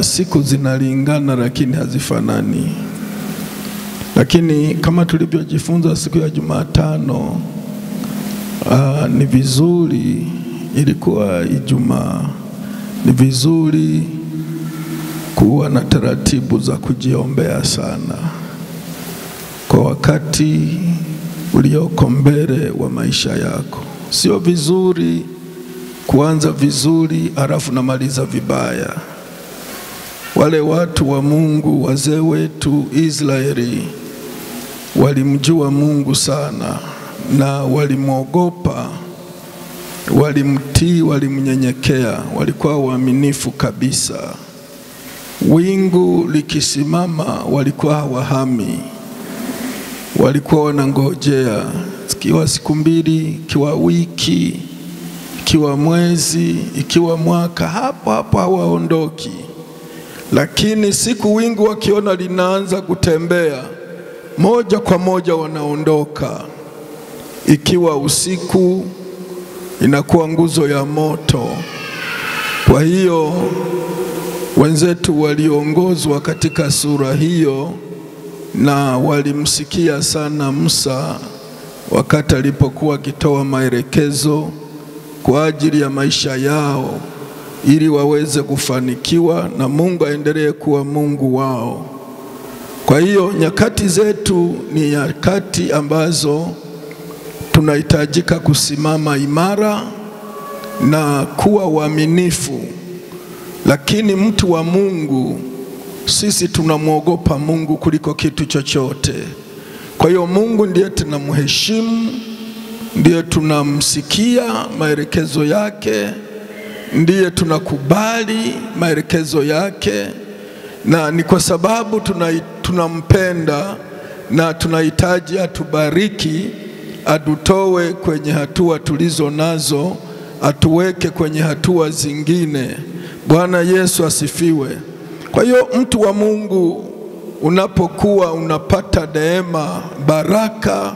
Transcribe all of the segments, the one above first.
siku zinalingana lakini hazifanani. Lakini kama tulivyojifunza siku ya Jumatano, ni vizuri, ilikuwa Ijumaa, ni vizuri kuwa na taratibu za kujiombea sana kwa wakati ulioko mbele wa maisha yako. Sio vizuri kuanza vizuri halafu namaliza vibaya. Wale watu wa Mungu, wazee wetu Israeli, walimjua Mungu sana na walimwogopa, walimtii, walimnyenyekea, walikuwa waaminifu kabisa. Wingu likisimama walikuwa hawahami, walikuwa wanangojea, ikiwa siku mbili, ikiwa wiki, ikiwa mwezi, ikiwa mwaka, hapo hapo hawaondoki. Lakini siku wingu wakiona linaanza kutembea, moja kwa moja wanaondoka. Ikiwa usiku, inakuwa nguzo ya moto. Kwa hiyo wenzetu waliongozwa katika sura hiyo na walimsikia sana Musa wakati alipokuwa akitoa maelekezo kwa ajili ya maisha yao ili waweze kufanikiwa na Mungu aendelee kuwa Mungu wao. Kwa hiyo nyakati zetu ni nyakati ambazo tunahitajika kusimama imara na kuwa waaminifu. Lakini mtu wa Mungu, sisi tunamwogopa Mungu kuliko kitu chochote. Kwa hiyo Mungu ndiye tunamheshimu, ndiye tunamsikia maelekezo yake, ndiye tunakubali maelekezo yake, na ni kwa sababu tunampenda na tunahitaji atubariki, atutoe kwenye hatua tulizo nazo, atuweke kwenye hatua zingine. Bwana Yesu asifiwe. Kwa hiyo mtu wa Mungu, unapokuwa unapata neema, baraka,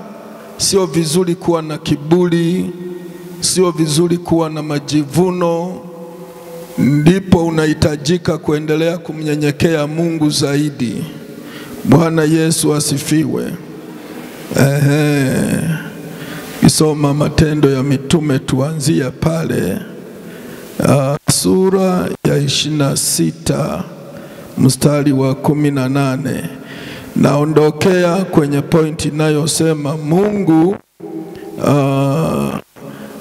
sio vizuri kuwa na kiburi, sio vizuri kuwa na majivuno. Ndipo unahitajika kuendelea kumnyenyekea Mungu zaidi. Bwana Yesu asifiwe. Kisoma Matendo ya Mitume, tuanzia pale sura ya 26 mstari wa 18. Naondokea kwenye pointi inayosema Mungu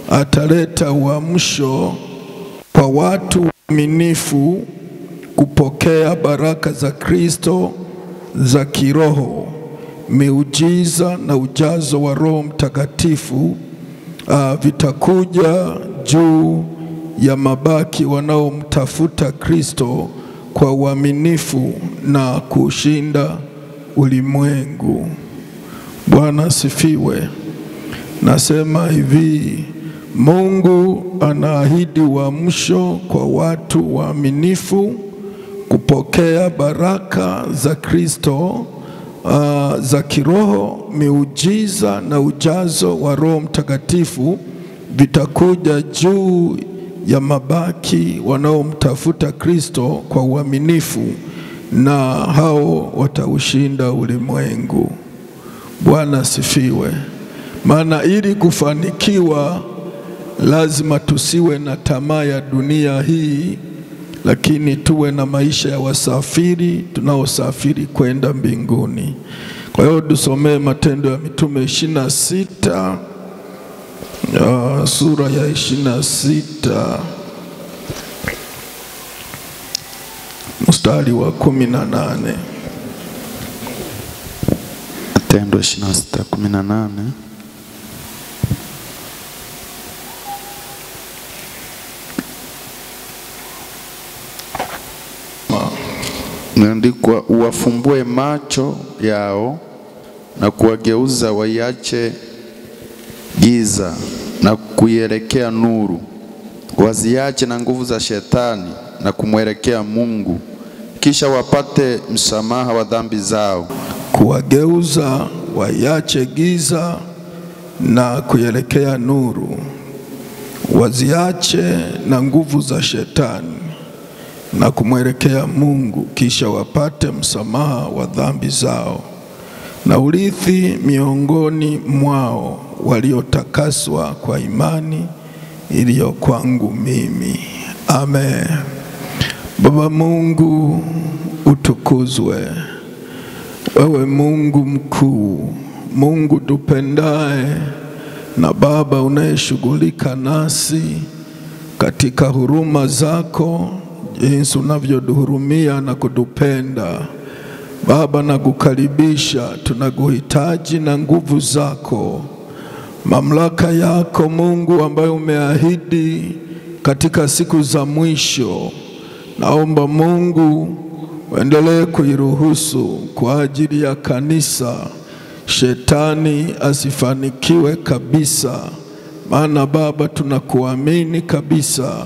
ataleta uamsho kwa watu waaminifu kupokea baraka za Kristo za kiroho, miujiza na ujazo wa Roho Mtakatifu vitakuja juu ya mabaki wanaomtafuta Kristo kwa uaminifu na kushinda ulimwengu. Bwana asifiwe. Nasema hivi, Mungu anaahidi uamsho kwa watu waaminifu kupokea baraka za Kristo za kiroho, miujiza na ujazo wa Roho Mtakatifu vitakuja juu ya mabaki wanaomtafuta Kristo kwa uaminifu, na hao wataushinda ulimwengu. Bwana asifiwe. Maana ili kufanikiwa lazima tusiwe na tamaa ya dunia hii, lakini tuwe na maisha ya wasafiri tunaosafiri kwenda mbinguni. Kwa hiyo tusomee Matendo ya Mitume 26, sura ya 26 mstari wa 18. Matendo 26:18. Imeandikwa, uwafumbue macho yao na kuwageuza waiache giza na kuielekea nuru, waziache na nguvu za shetani na kumwelekea Mungu, kisha wapate msamaha wa dhambi zao. Kuwageuza waiache giza na kuelekea nuru, waziache na nguvu za shetani na kumwelekea Mungu, kisha wapate msamaha wa dhambi zao na urithi miongoni mwao waliotakaswa kwa imani iliyo kwangu mimi. Amen. Baba Mungu utukuzwe. Wewe Mungu mkuu, Mungu tupendaye, na Baba unayeshughulika nasi katika huruma zako, jinsi unavyoduhurumia na kutupenda. Baba, nakukaribisha, tunakuhitaji na nguvu zako, mamlaka yako Mungu ambayo umeahidi katika siku za mwisho. Naomba Mungu uendelee kuiruhusu kwa ajili ya kanisa, shetani asifanikiwe kabisa. Maana Baba tunakuamini kabisa,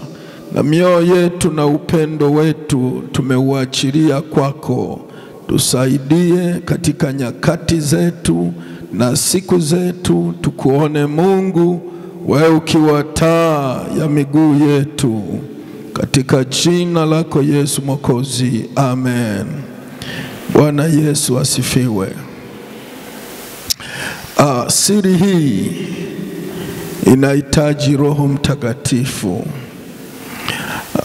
na mioyo yetu na upendo wetu tumeuachilia kwako. Tusaidie katika nyakati zetu na siku zetu, tukuone Mungu, wewe ukiwa taa ya miguu yetu, katika jina lako Yesu Mwokozi. Amen. Bwana Yesu asifiwe. Siri hii inahitaji Roho Mtakatifu.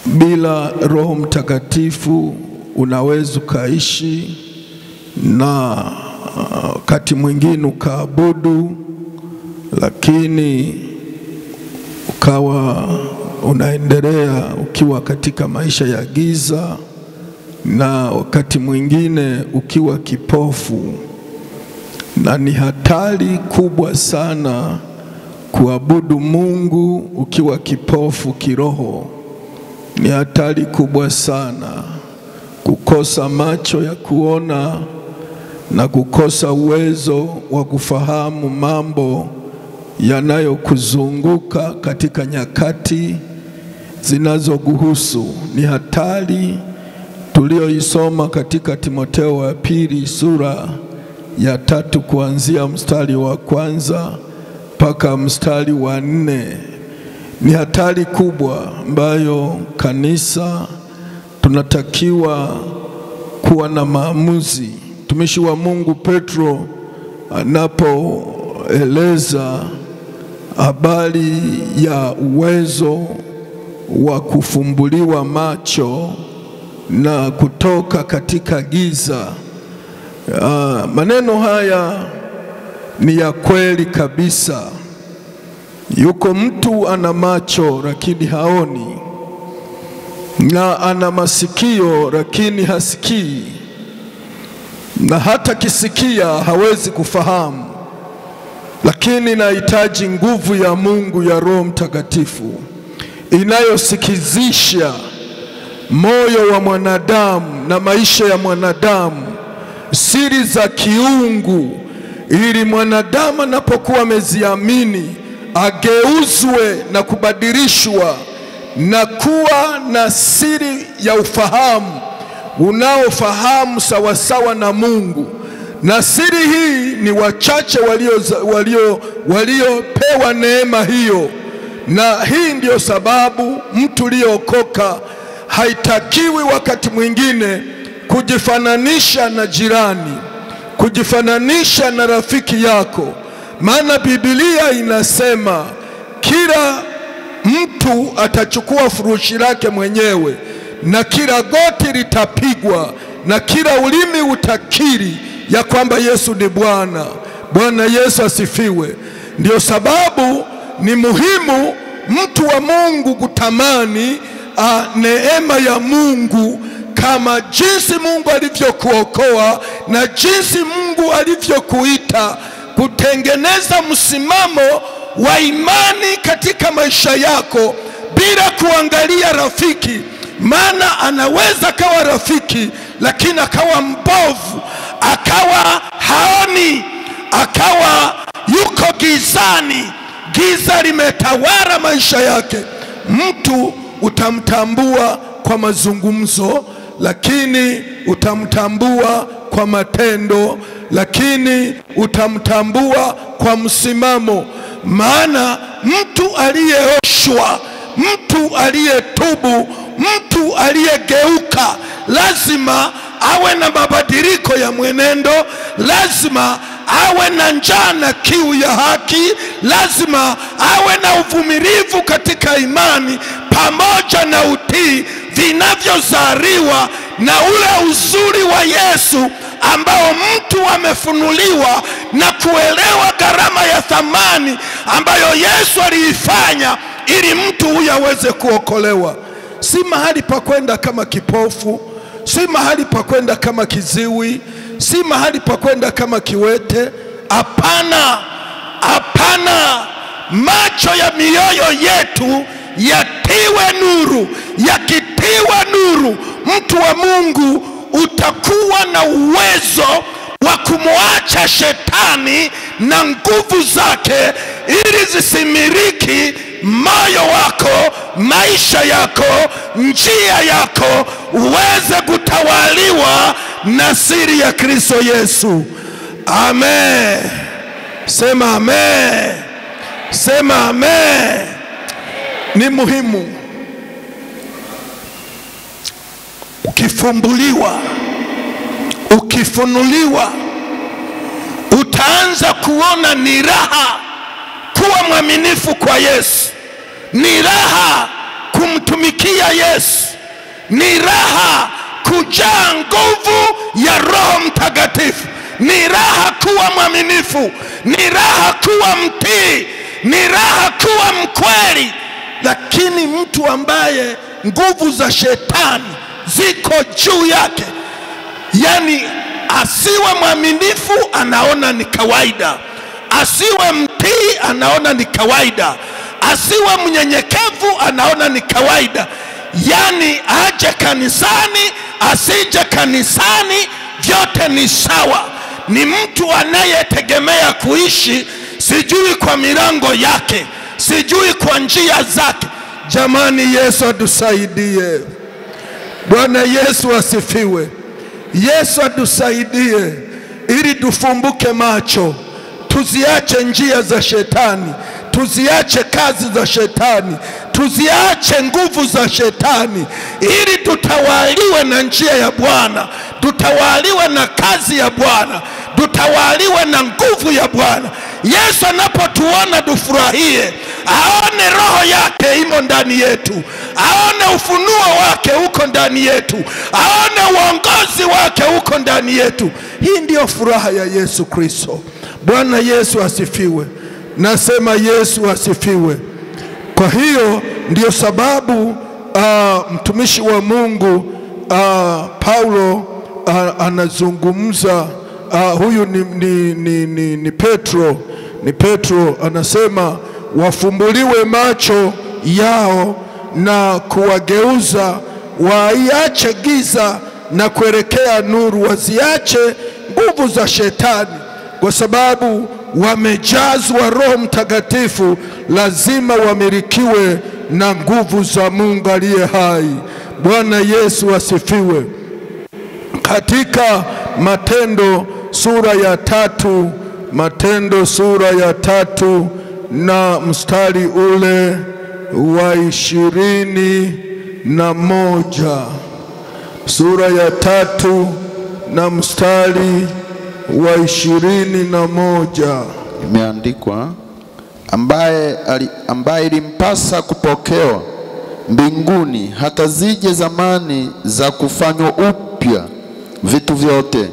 Bila Roho Mtakatifu unaweza ukaishi na wakati mwingine ukaabudu, lakini ukawa unaendelea ukiwa katika maisha ya giza, na wakati mwingine ukiwa kipofu. Na ni hatari kubwa sana kuabudu Mungu ukiwa kipofu kiroho. Ni hatari kubwa sana kukosa macho ya kuona na kukosa uwezo wa kufahamu mambo yanayokuzunguka katika nyakati zinazokuhusu. Ni hatari tulioisoma katika Timotheo wa pili sura ya 3 kuanzia mstari wa 1 mpaka mstari wa 4. Ni hatari kubwa ambayo kanisa tunatakiwa kuwa na maamuzi. Mtumishi wa Mungu Petro anapoeleza habari ya uwezo wa kufumbuliwa macho na kutoka katika giza, maneno haya ni ya kweli kabisa. Yuko mtu ana macho lakini haoni, na ana masikio lakini hasikii, na hata kisikia hawezi kufahamu. Lakini nahitaji nguvu ya Mungu ya Roho Mtakatifu inayosikizisha moyo wa mwanadamu na maisha ya mwanadamu, siri za kiungu, ili mwanadamu anapokuwa ameziamini ageuzwe na kubadilishwa na kuwa na siri ya ufahamu unaofahamu sawasawa na Mungu. Na siri hii ni wachache waliopewa neema hiyo. Na hii ndio sababu mtu aliyeokoka haitakiwi wakati mwingine kujifananisha na jirani, kujifananisha na rafiki yako. Maana Biblia inasema kila mtu atachukua furushi lake mwenyewe, na kila goti litapigwa, na kila ulimi utakiri ya kwamba Yesu ni Bwana. Bwana Yesu asifiwe. Ndio sababu ni muhimu mtu wa Mungu kutamani neema ya Mungu, kama jinsi Mungu alivyokuokoa na jinsi Mungu alivyokuita kutengeneza msimamo wa imani katika maisha yako bila kuangalia rafiki. Maana anaweza kawa rafiki lakini akawa mbovu, akawa haoni, akawa yuko gizani, giza limetawala maisha yake. Mtu utamtambua kwa mazungumzo, lakini utamtambua kwa matendo, lakini utamtambua kwa msimamo. Maana mtu aliyeoshwa, mtu aliyetubu, Mtu aliyegeuka lazima awe na mabadiliko ya mwenendo, lazima awe na njaa na kiu ya haki, lazima awe na uvumilivu katika imani pamoja na utii, vinavyozaliwa na ule uzuri wa Yesu ambao mtu amefunuliwa na kuelewa gharama ya thamani ambayo Yesu aliifanya ili mtu huyu aweze kuokolewa. Si mahali pa kwenda kama kipofu, si mahali pa kwenda kama kiziwi, si mahali pa kwenda kama kiwete. Hapana, hapana. Macho ya mioyo yetu yatiwe nuru. Yakitiwa nuru, mtu wa Mungu utakuwa na uwezo wa kumwacha shetani na nguvu zake ili zisimiliki moyo wako, maisha yako, njia yako, uweze kutawaliwa na siri ya Kristo Yesu. Amen. Sema amen. Sema amen. Ni muhimu ukifumbuliwa, ukifunuliwa, utaanza kuona ni raha kuwa mwaminifu kwa Yesu, ni raha kumtumikia Yesu, ni raha kujaa nguvu ya Roho Mtakatifu, ni raha kuwa mwaminifu, ni raha kuwa mtii, ni raha kuwa mkweli. Lakini mtu ambaye nguvu za shetani ziko juu yake, yani asiwe mwaminifu anaona ni kawaida, asiwe mtii anaona ni kawaida, asiwe mnyenyekevu anaona ni kawaida, yani aje kanisani asije kanisani vyote ni sawa. Ni mtu anayetegemea kuishi sijui kwa milango yake, sijui kwa njia zake. Jamani, Yesu atusaidie. Bwana Yesu asifiwe. Yesu atusaidie ili tufumbuke macho, tuziache njia za shetani, tuziache kazi za shetani, tuziache nguvu za shetani, ili tutawaliwe na njia ya Bwana, tutawaliwe na kazi ya Bwana, tutawaliwe na nguvu ya Bwana. Yesu anapotuona tufurahie, aone roho yake imo ndani yetu, aone ufunuo wake uko ndani yetu, aone uongozi wake uko ndani yetu. Hii ndio furaha ya Yesu Kristo. Bwana Yesu asifiwe. Nasema Yesu asifiwe. Kwa hiyo ndio sababu mtumishi wa Mungu Paulo anazungumza, huyu ni Petro. Ni Petro anasema wafumbuliwe macho yao na kuwageuza, waiache giza na kuelekea nuru, waziache nguvu za shetani, kwa sababu wamejazwa Roho Mtakatifu. Lazima wamilikiwe na nguvu za Mungu aliye hai. Bwana Yesu asifiwe. Katika Matendo sura ya 3, Matendo sura ya 3 na mstari ule wa 21, sura ya 3 na mstari wa 21 imeandikwa, ambaye ilimpasa kupokewa mbinguni hata zije zamani za kufanywa upya vitu vyote,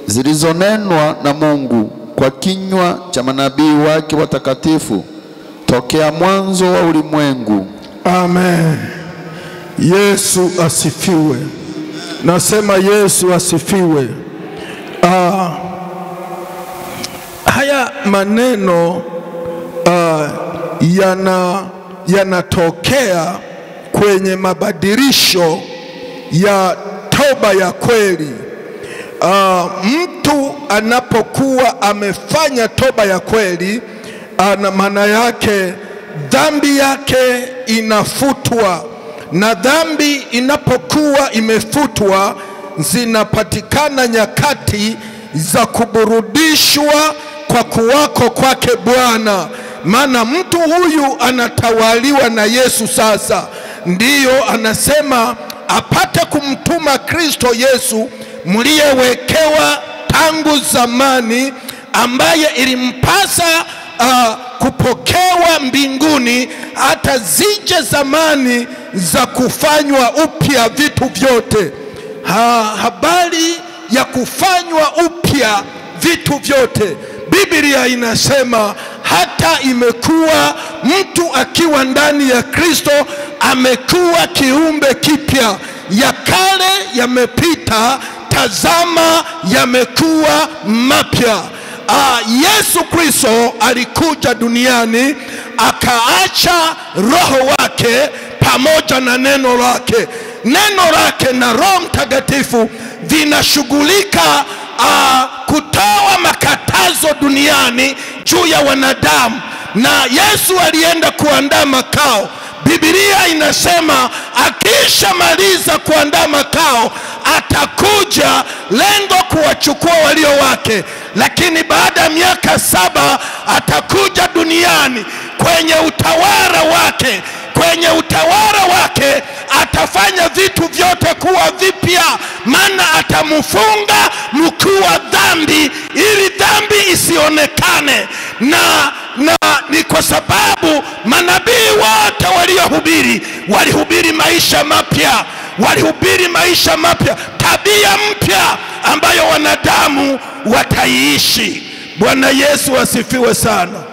zilizonenwa na Mungu kwa kinywa cha manabii wake watakatifu tokea mwanzo wa ulimwengu. Amen. Yesu asifiwe. Nasema Yesu asifiwe. Haya maneno yanatokea kwenye mabadilisho ya toba ya kweli. Mtu anapokuwa amefanya toba ya kweli, maana yake dhambi yake inafutwa, na dhambi inapokuwa imefutwa, zinapatikana nyakati za kuburudishwa kwa kuwako kwake Bwana. Maana mtu huyu anatawaliwa na Yesu sasa, ndiyo anasema apate kumtuma Kristo Yesu mliyewekewa tangu zamani, ambaye ilimpasa kupokewa mbinguni hata zije zamani za kufanywa upya vitu vyote. Habari ya kufanywa upya vitu vyote, Biblia inasema hata imekuwa mtu akiwa ndani ya Kristo amekuwa kiumbe kipya, ya kale yamepita, tazama yamekuwa mapya. Yesu Kristo alikuja duniani akaacha roho wake pamoja na neno lake. Neno lake na Roho Mtakatifu vinashughulika kutoa makatazo duniani juu ya wanadamu, na Yesu alienda kuandaa makao. Biblia inasema akishamaliza kuandaa makao atakuja lengo kuwachukua walio wake, lakini baada ya miaka 7 atakuja duniani kwenye utawala wake. Kwenye utawala wake atafanya vitu vyote kuwa vipya, maana atamfunga mkuu wa dhambi ili dhambi isionekane. Na ni kwa sababu manabii wote walihubiri maisha mapya, walihubiri maisha mapya, tabia mpya ambayo wanadamu wataiishi. Bwana Yesu asifiwe sana.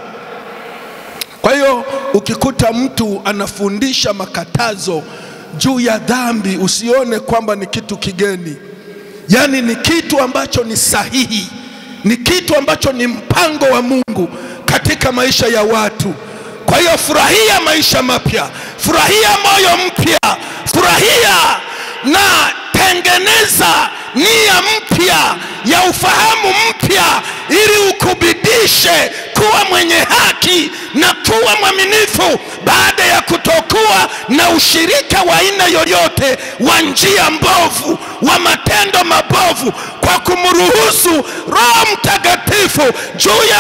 Kwa hiyo ukikuta mtu anafundisha makatazo juu ya dhambi, usione kwamba ni kitu kigeni. Yani ni kitu ambacho ni sahihi, ni kitu ambacho ni mpango wa Mungu katika maisha ya watu. Kwa hiyo furahia maisha mapya, furahia moyo mpya, furahia na tengeneza nia mpya ya ufahamu mpya, ili ukubidishe kuwa mwenye haki na kuwa mwaminifu, baada ya kutokuwa na ushirika wa aina yoyote wa njia mbovu, wa matendo mabovu, kwa kumruhusu Roho Mtakatifu juu ya